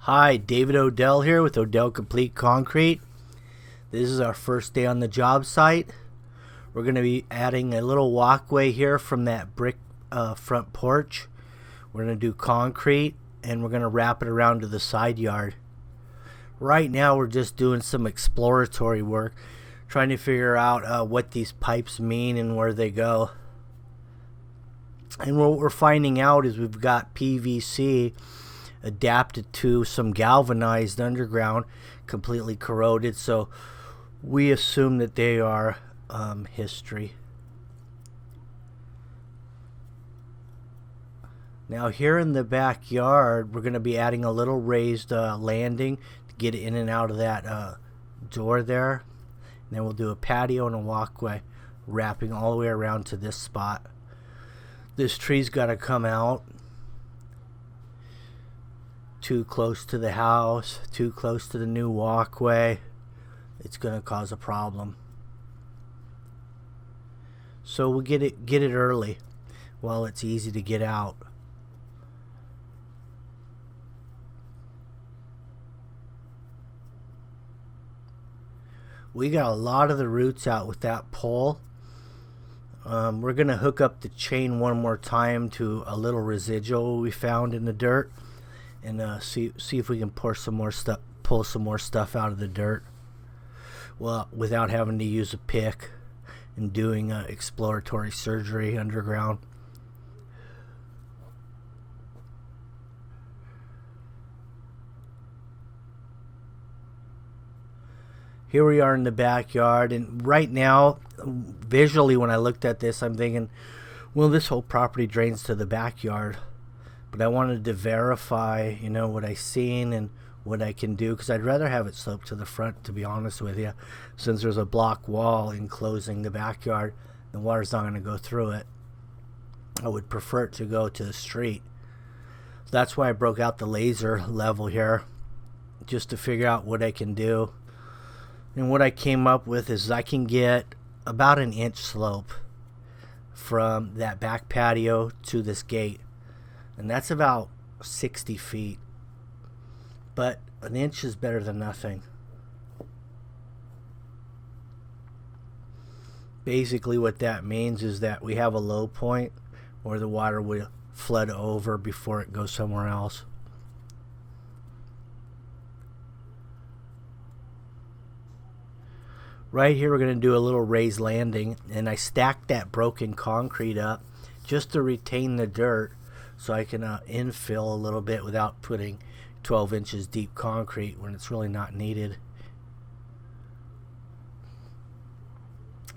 Hi, David Odell here with Odell Complete Concrete. This is our first day on the job site. We're going to be adding a little walkway here from that brick front porch. We're going to do concrete and we're going to wrap it around to the side yard. Right now we're just doing some exploratory work, trying to figure out what these pipes mean and where they go. And what we're finding out is we've got PVC adapted to some galvanized underground, completely corroded, so we assume that they are history. Now here in the backyard we're going to be adding a little raised landing to get in and out of that door there, and then we'll do a patio and a walkway wrapping all the way around to this spot. This tree's got to come out. Too close to the house, too close to the new walkway, it's going to cause a problem. So we'll get it early while it's easy to get out. We got a lot of the roots out with that pole. We're going to hook up the chain one more time to a little residual we found in the dirt, and see if we can pull some more stuff out of the dirt, well, without having to use a pick and doing exploratory surgery underground. Here we are in the backyard, and right now, visually, when I looked at this, I'm thinking, well, this whole property drains to the backyard. But I wanted to verify, what I seen and what I can do, because I'd rather have it sloped to the front, to be honest with you, since there's a block wall enclosing the backyard. The water's not going to go through it. I would prefer it to go to the street. So that's why I broke out the laser level here, just to figure out what I can do. And what I came up with is I can get about an inch slope from that back patio to this gate. And that's about 60 feet. But an inch is better than nothing. Basically what that means is that we have a low point where the water will flood over before it goes somewhere else. Right here we're going to do a little raised landing, and I stacked that broken concrete up just to retain the dirt, so I can infill a little bit without putting 12 inches deep concrete when it's really not needed.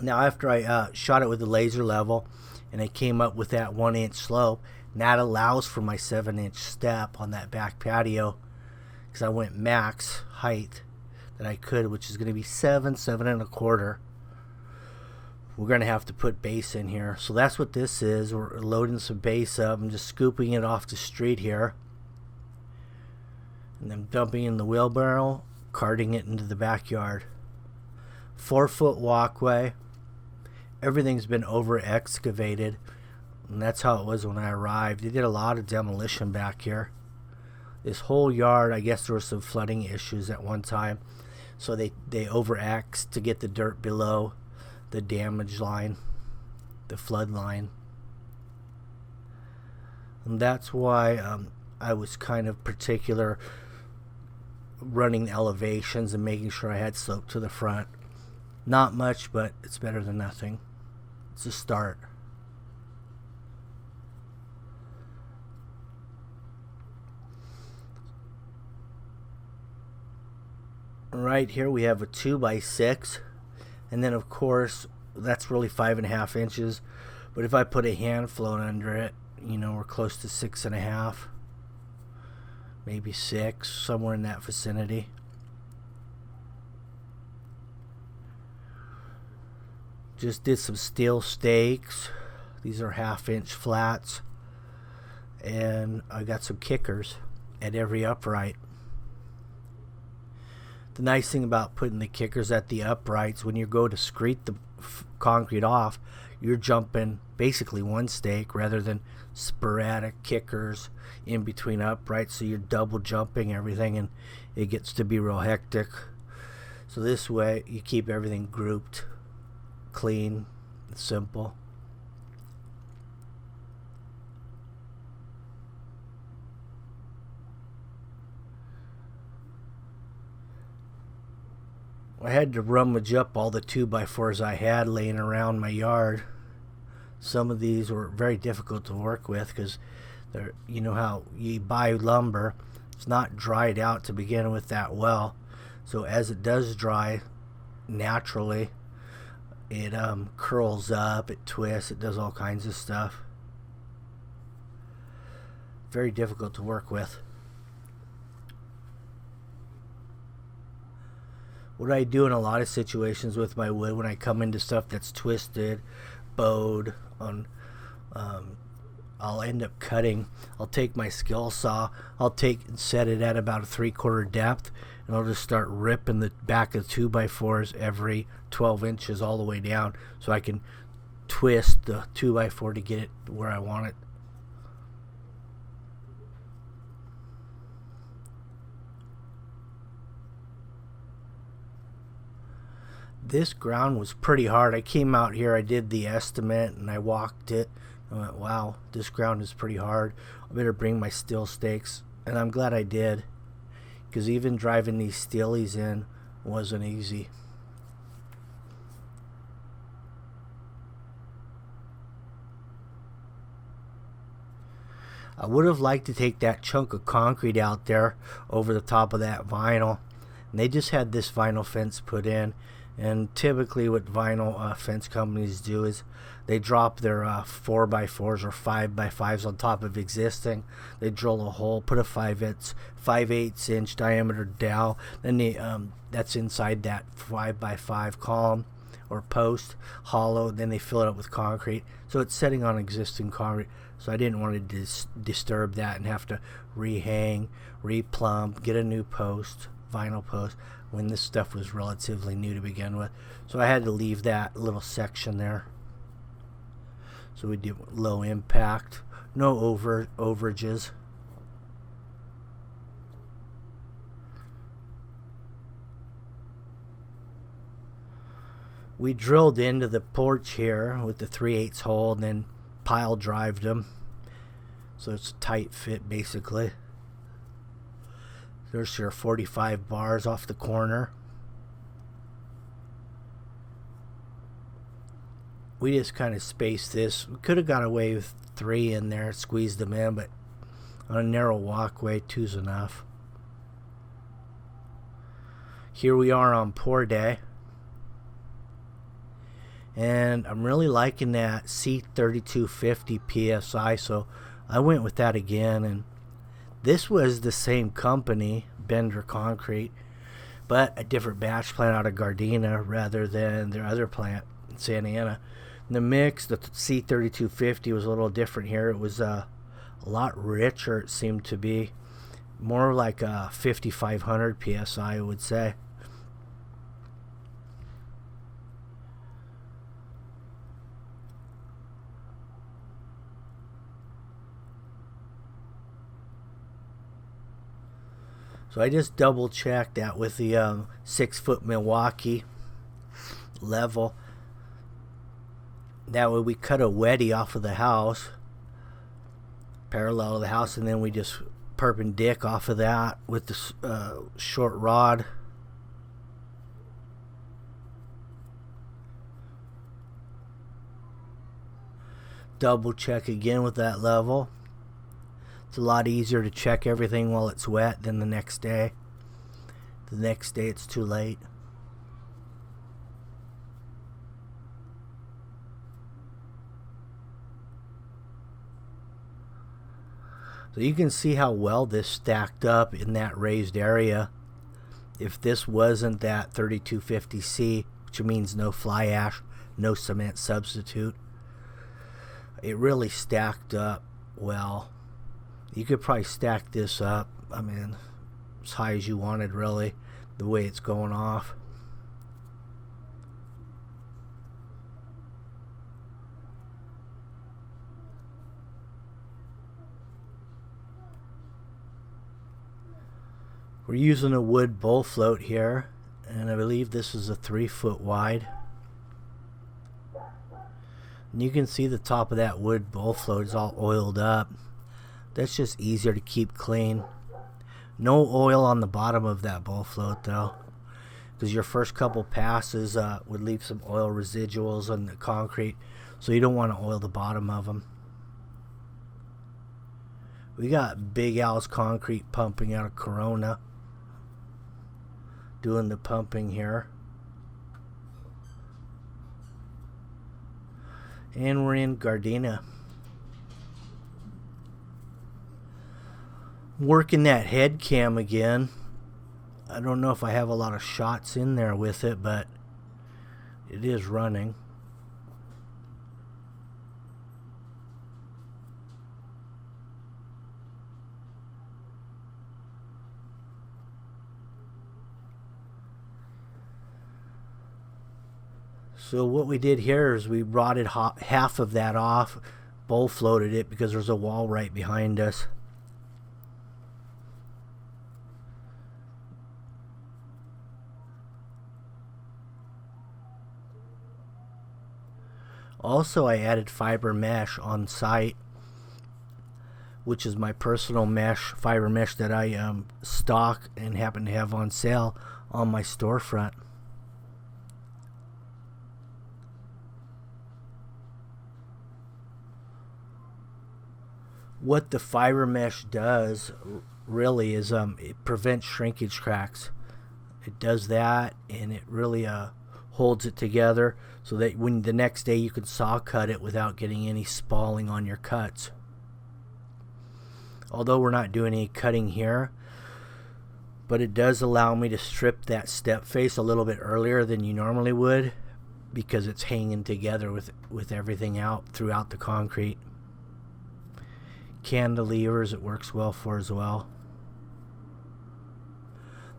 Now after I shot it with the laser level and I came up with that 1 inch slope, and that allows for my 7-inch step on that back patio, because I went max height that I could, which is going to be 7 and a quarter. We're going to have to put base in here. So that's what this is. We're loading some base up. I'm just scooping it off the street here. And then dumping in the wheelbarrow, carting it into the backyard. 4-foot walkway. Everything's been over excavated. And that's how it was when I arrived. They did a lot of demolition back here. This whole yard, I guess there were some flooding issues at one time. So they overexed to get the dirt below the damage line, the flood line. And that's why I was kind of particular running elevations and making sure I had slope to the front. Not much, but it's better than nothing. It's a start. Right here we have a 2x6. And then, of course, that's really 5.5 inches. But if I put a hand float under it, we're close to 6.5. Maybe 6, somewhere in that vicinity. Just did some steel stakes. These are 1/2 inch flats. And I got some kickers at every upright. The nice thing about putting the kickers at the uprights, when you go to screed the concrete off, you're jumping basically one stake rather than sporadic kickers in between uprights, so you're double jumping everything and it gets to be real hectic. So this way you keep everything grouped, clean, simple. I had to rummage up all the 2x4s I had laying around my yard. Some of these were very difficult to work with because they're, you know how you buy lumber, it's not dried out to begin with that well. So as it does dry naturally, it curls up, it twists, it does all kinds of stuff. Very difficult to work with. What I do in a lot of situations with my wood, when I come into stuff that's twisted, bowed, I'll end up cutting. I'll take my skill saw, I'll take and set it at about a 3/4 depth, and I'll just start ripping the back of 2x4s every 12 inches all the way down, so I can twist the 2x4 to get it where I want it. This ground was pretty hard. I came out here, I did the estimate, and I walked it. I went, wow, this ground is pretty hard. I better bring my steel stakes. And I'm glad I did, because even driving these steelies in wasn't easy. I would have liked to take that chunk of concrete out there over the top of that vinyl. And they just had this vinyl fence put in. And typically what vinyl fence companies do is they drop their 4x4s or 5x5s on top of existing. They drill a hole, put a 5/8 inch diameter dowel, then they, that's inside that 5x5 column or post, hollow, then they fill it up with concrete. So it's setting on existing concrete. So I didn't want to disturb that and have to rehang, replumb, get a new post, vinyl post, when this stuff was relatively new to begin with. So I had to leave that little section there. So we did low impact, no overages. We drilled into the porch here with the 3/8 hole and then pile drived them. So it's a tight fit basically. There's your 45 bars off the corner. We just kind of spaced this. We could have got away with 3 in there, squeezed them in, but on a narrow walkway, 2's enough. Here we are on pour day. And I'm really liking that C3250 PSI, so I went with that again. And this was the same company, Bender Concrete, but a different batch plant out of Gardena rather than their other plant in Santa Ana. And the mix, the C3250 was a little different here. It was a lot richer, it seemed to be. More like a 5500 PSI, I would say. So I just double checked that with the 6-foot Milwaukee level. That way we cut a weddy off of the house, parallel to the house, and then we just perpendicular off of that with the short rod. Double check again with that level. It's a lot easier to check everything while it's wet than the next day. The next day it's too late. So you can see how well this stacked up in that raised area. If this wasn't that 3250C, which means no fly ash, no cement substitute, it really stacked up well. You could probably stack this up, I mean, as high as you wanted, really, the way it's going off. We're using a wood bowl float here, and I believe this is a 3 foot wide. And you can see the top of that wood bowl float is all oiled up. That's just easier to keep clean. No oil on the bottom of that bowl float though, because your first couple passes would leave some oil residuals on the concrete, so you don't want to oil the bottom of them. We got Big Al's Concrete pumping out of Corona, doing the pumping here. And we're in Gardena. Working that head cam again. I don't know if I have a lot of shots in there with it, but it is running. So what we did here is we rotted half of that off, bowl floated it because there's a wall right behind us. Also, I added fiber mesh on site, which is my personal mesh, fiber mesh that I stock and happen to have on sale on my storefront. What the fiber mesh does really is it prevents shrinkage cracks. It does that, and it really holds it together so that when the next day you can saw cut it without getting any spalling on your cuts. Although we're not doing any cutting here, but it does allow me to strip that step face a little bit earlier than you normally would, because it's hanging together with everything out throughout the concrete. Cantilevers it works well for as well.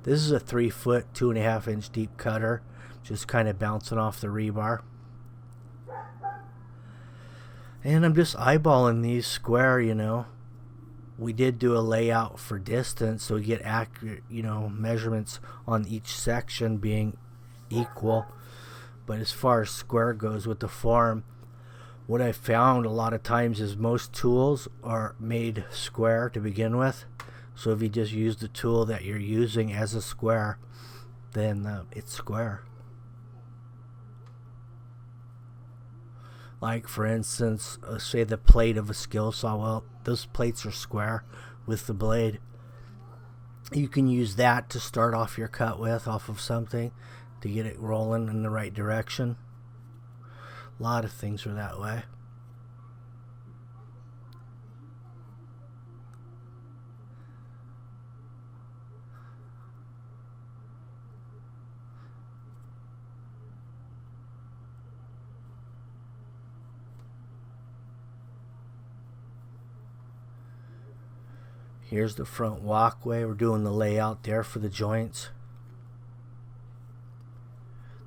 This is a 3 foot 2.5 inch deep cutter, just kind of bouncing off the rebar. And I'm just eyeballing these square, you know. We did do a layout for distance, so we get accurate, you know, measurements on each section being equal. But as far as square goes with the form, what I found a lot of times is most tools are made square to begin with. So if you just use the tool that you're using as a square, then it's square. Like for instance, say the plate of a skill saw, well, those plates are square with the blade. You can use that to start off your cut with, off of something, to get it rolling in the right direction. A lot of things are that way. Here's the front walkway. We're doing the layout there for the joints.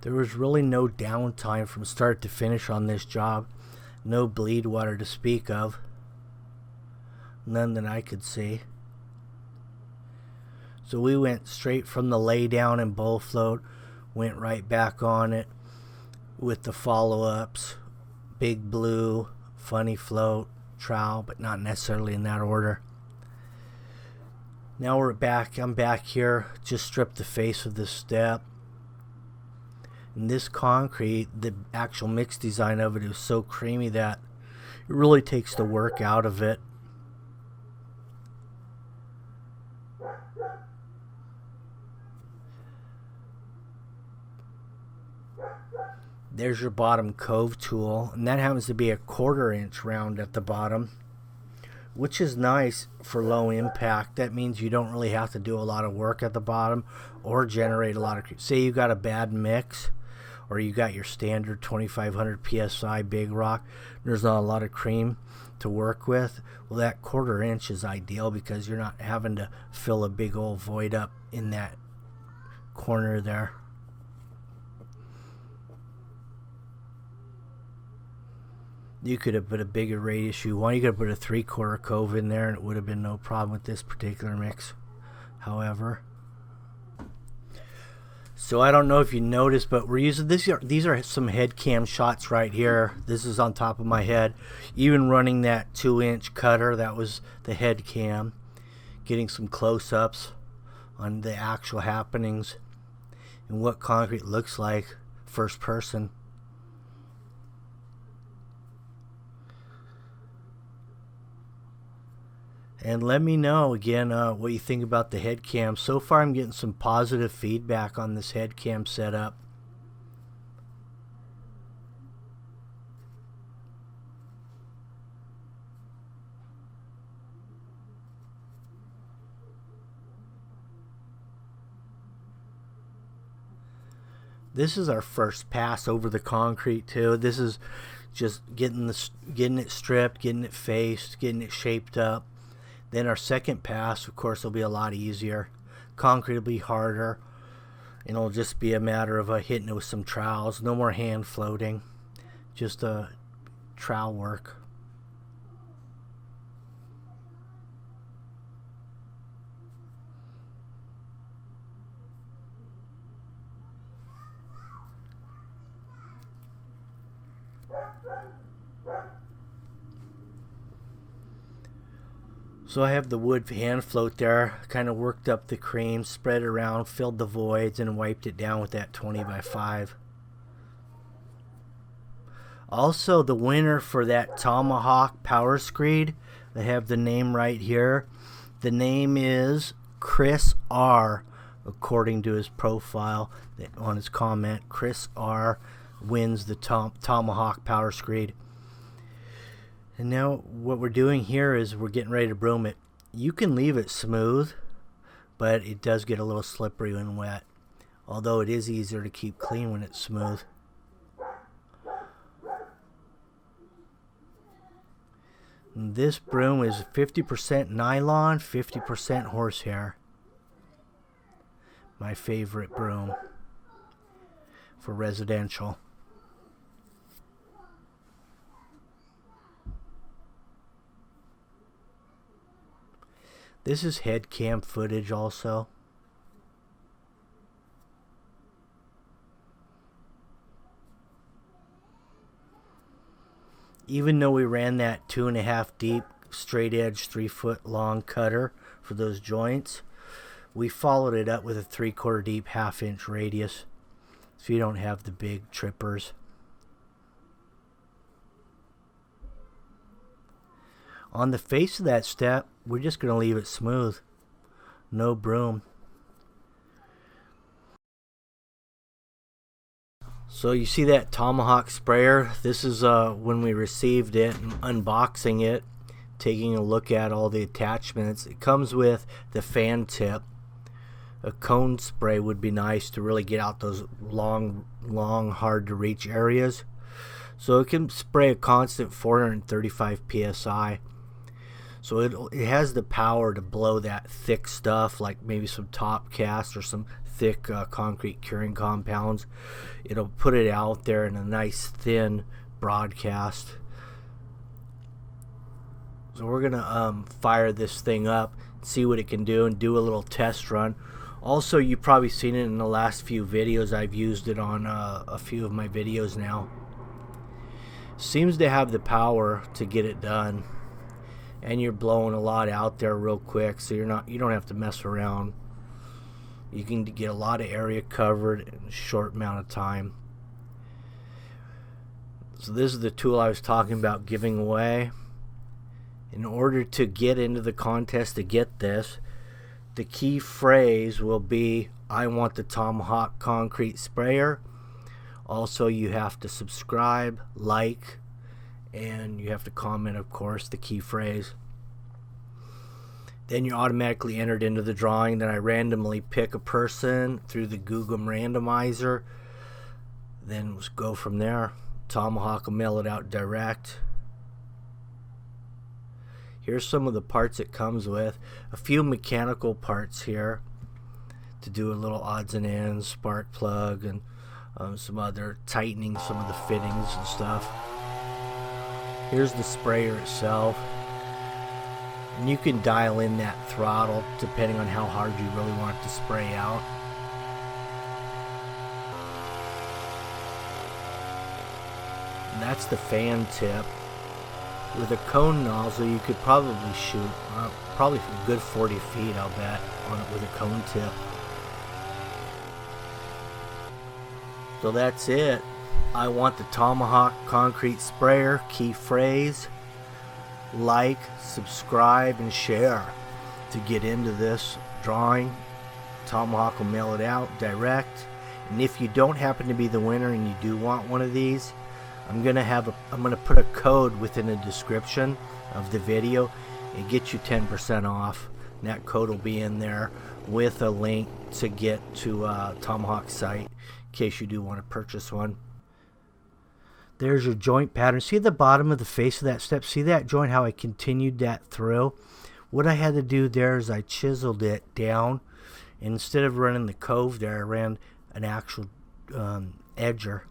There was really no downtime from start to finish on this job. No bleed water to speak of. None that I could see. So we went straight from the lay down and bowl float, went right back on it with the follow-ups. Big blue, funny float, trowel, but not necessarily in that order. Now we're back. I'm back here. Just stripped the face of this step. And this concrete, the actual mix design of it is so creamy that it really takes the work out of it. There's your bottom cove tool, and that happens to be a 1/4 inch round at the bottom, which is nice for low impact. That means you don't really have to do a lot of work at the bottom or generate a lot of, say you got a bad mix or you got your standard 2500 psi big rock, there's not a lot of cream to work with. Well, that 1/4 inch is ideal because you're not having to fill a big old void up in that corner there. You could have put a bigger radius you want. You could have put a 3/4 cove in there and it would have been no problem with this particular mix. However, So I don't know if you noticed, but we're using this. These are some head cam shots right here. This is on top of my head. Even running that 2-inch cutter, that was the head cam. Getting some close-ups on the actual happenings and what concrete looks like first person. And let me know again what you think about the head cam. So far I'm getting some positive feedback on this head cam setup. This is our first pass over the concrete too. This is just getting it stripped, getting it faced, getting it shaped up. Then our second pass, of course, will be a lot easier. Concrete will be harder, and it'll just be a matter of hitting it with some trowels. No more hand floating, just trowel work. So I have the wood hand float there, kind of worked up the cream, spread it around, filled the voids, and wiped it down with that 20x5. Also, the winner for that Tomahawk Power Screed, they have the name right here. The name is Chris R, according to his profile on his comment. Chris R wins the Tomahawk Power Screed. And now what we're doing here is we're getting ready to broom it. You can leave it smooth, but it does get a little slippery when wet. Although it is easier to keep clean when it's smooth. And this broom is 50% nylon, 50% horsehair. My favorite broom for residential. This is head cam footage also. Even though we ran that 2.5 deep straight edge 3-foot long cutter for those joints, we followed it up with a 3/4 deep 1/2 inch radius, so you don't have the big trippers. On the face of that step, we're just going to leave it smooth. No broom. So you see that Tomahawk sprayer? This is when we received it and unboxing it, taking a look at all the attachments. It comes with the fan tip. A cone spray would be nice to really get out those long, hard to reach areas. So it can spray a constant 435 psi. So it has the power to blow that thick stuff, like maybe some top cast or some thick concrete curing compounds. It'll put it out there in a nice thin broadcast. So we're gonna fire this thing up, see what it can do, and do a little test run. Also, you've probably seen it in the last few videos. I've used it on a few of my videos now. Seems to have the power to get it done. And you're blowing a lot out there real quick, so you don't have to mess around. You can get a lot of area covered in a short amount of time. So this is the tool I was talking about giving away. In order to get into the contest to get this, the key phrase will be, "I want the Tomahawk concrete sprayer." Also, you have to subscribe, like, and you have to comment, of course, the key phrase. Then you're automatically entered into the drawing. Then I randomly pick a person through the Google randomizer. Then we'll go from there. Tomahawk will mail it out direct. Here's some of the parts it comes with. A few mechanical parts here to do a little odds and ends, spark plug, and some other tightening some of the fittings and stuff. Here's the sprayer itself, and you can dial in that throttle depending on how hard you really want it to spray out. And that's the fan tip. With a cone nozzle, you could probably shoot probably a good 40 feet, I'll bet, on it with a cone tip. So that's it. I want the Tomahawk concrete sprayer. Key phrase: like, subscribe, and share to get into this drawing. Tomahawk will mail it out direct. And if you don't happen to be the winner and you do want one of these, I'm gonna put a code within the description of the video and get you 10% off. And that code will be in there with a link to get to Tomahawk's site in case you do want to purchase one. There's your joint pattern. See the bottom of the face of that step? See that joint, how I continued that through? What I had to do there is I chiseled it down. And instead of running the cove there, I ran an actual edger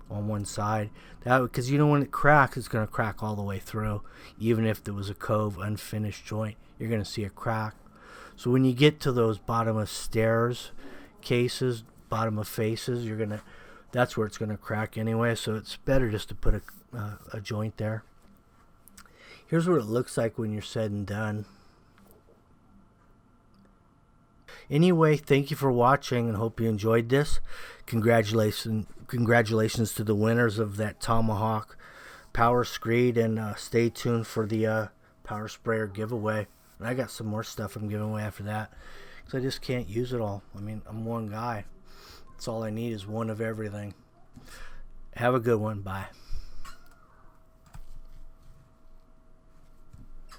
on one side. That, because you know when it cracks, it's going to crack all the way through. Even if there was a cove, unfinished joint, you're going to see a crack. So when you get to those bottom of stairs cases, bottom of faces, that's where it's going to crack anyway. So it's better just to put a joint there. Here's what it looks like when you're said and done. Anyway, thank you for watching and hope you enjoyed this. Congratulations to the winners of that Tomahawk Power Screed, and stay tuned for the Power Sprayer giveaway. And I got some more stuff I'm giving away after that, because I just can't use it all. I mean, I'm one guy. That's all I need is one of everything. Have a good one. Bye.